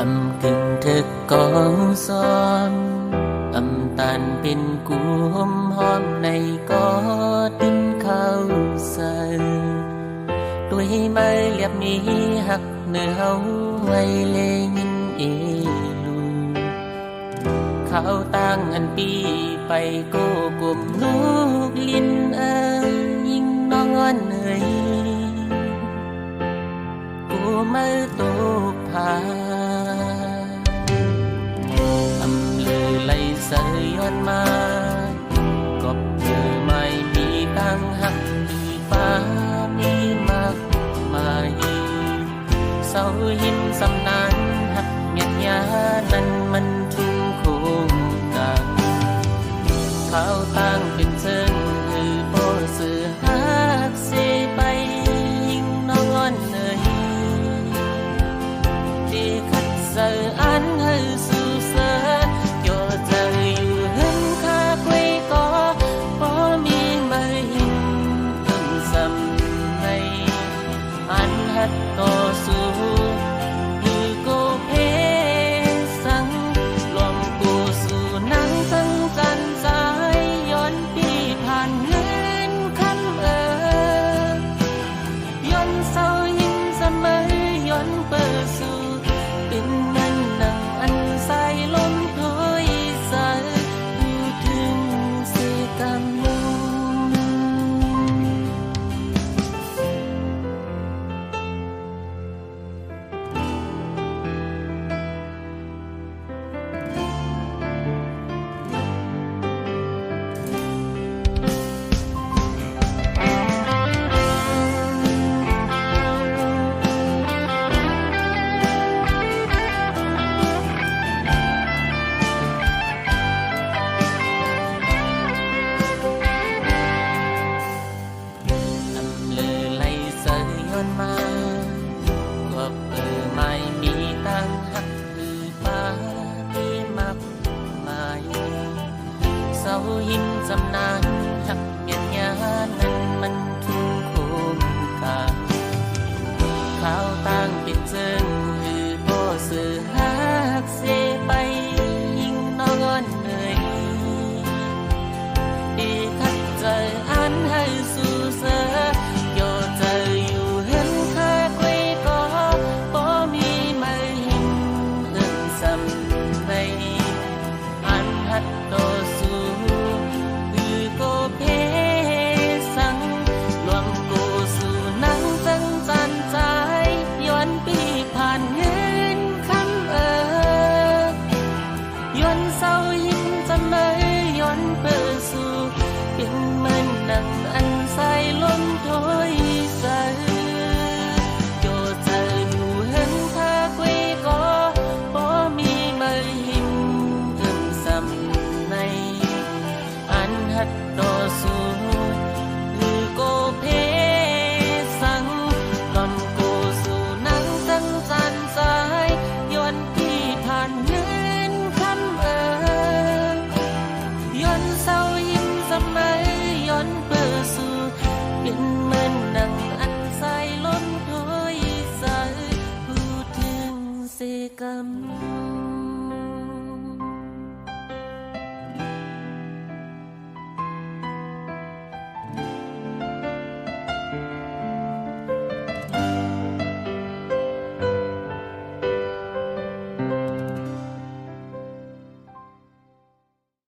âm kinh thực có son âm tàn bên cũ hôm nay có tin khao sờ đôi mai liệp mi hắc nơi hấu quay lên nhìn lu khao tang anh pi bay cô cùng lúc linh ơi nhưng nó ngon người cô mơ tô phà âm lư lay sợi on ma cọp giờ mai mi tăng hắc đi pha mi mắc mai sau hin xăm nan hắc nhạt nhã nan mình chung khung càng khao tang bên sơn từ phố sự hắc xe bay nó ngon nơi đi khách giờ ăn hơi su sơ cho giờ yêu hơn khá quê có mi mây từng dầm này ăn hết to su như cô phê sang lòng cô su nắng thân gian dài yon điผ่านเงินคำย้อนเศร้ายิ่งเสมอย้อนเปิดสู่เป็นนั่นนังอันสายลมถอยสายอยู่ถึงเสกำลงหินสำนานหักเมียนยานั้นมันทุ่งโคมกาข้าวต่างเป็นเจิงหือโบสื่อหักเสไปยิ่งน้องอ่อนเหนื่อยดีคัดใจอันให้สู่เสือโยใจอยู่เห็นแค่คุยก็บ่มีไม่หินเอิ้นสำในอันหัดโตสู่cô phê sang luồng cô su nắng dâng gian tráiย้อนปีผ่านเงินคำย้อนเศร้ายิ่งจะไม่ย้อนเปิดสู่เป็นเหมือนหนังอันสายลมถอยสายโยใจอยู่เห็นถ้าคุยก็บ่มีไม่หิมเอิ่มซ้ำในอันหัดต่อสู้ลือโกเพสังลำโกสู่นังจังจันสายย้อนที่ผ่านเงินคำย้อนเศร้ายิ้มสมัยย้อนเปิดสู่เป็นเหมือนหนังอันสายล้นถอยสายพูดถึงเสกำ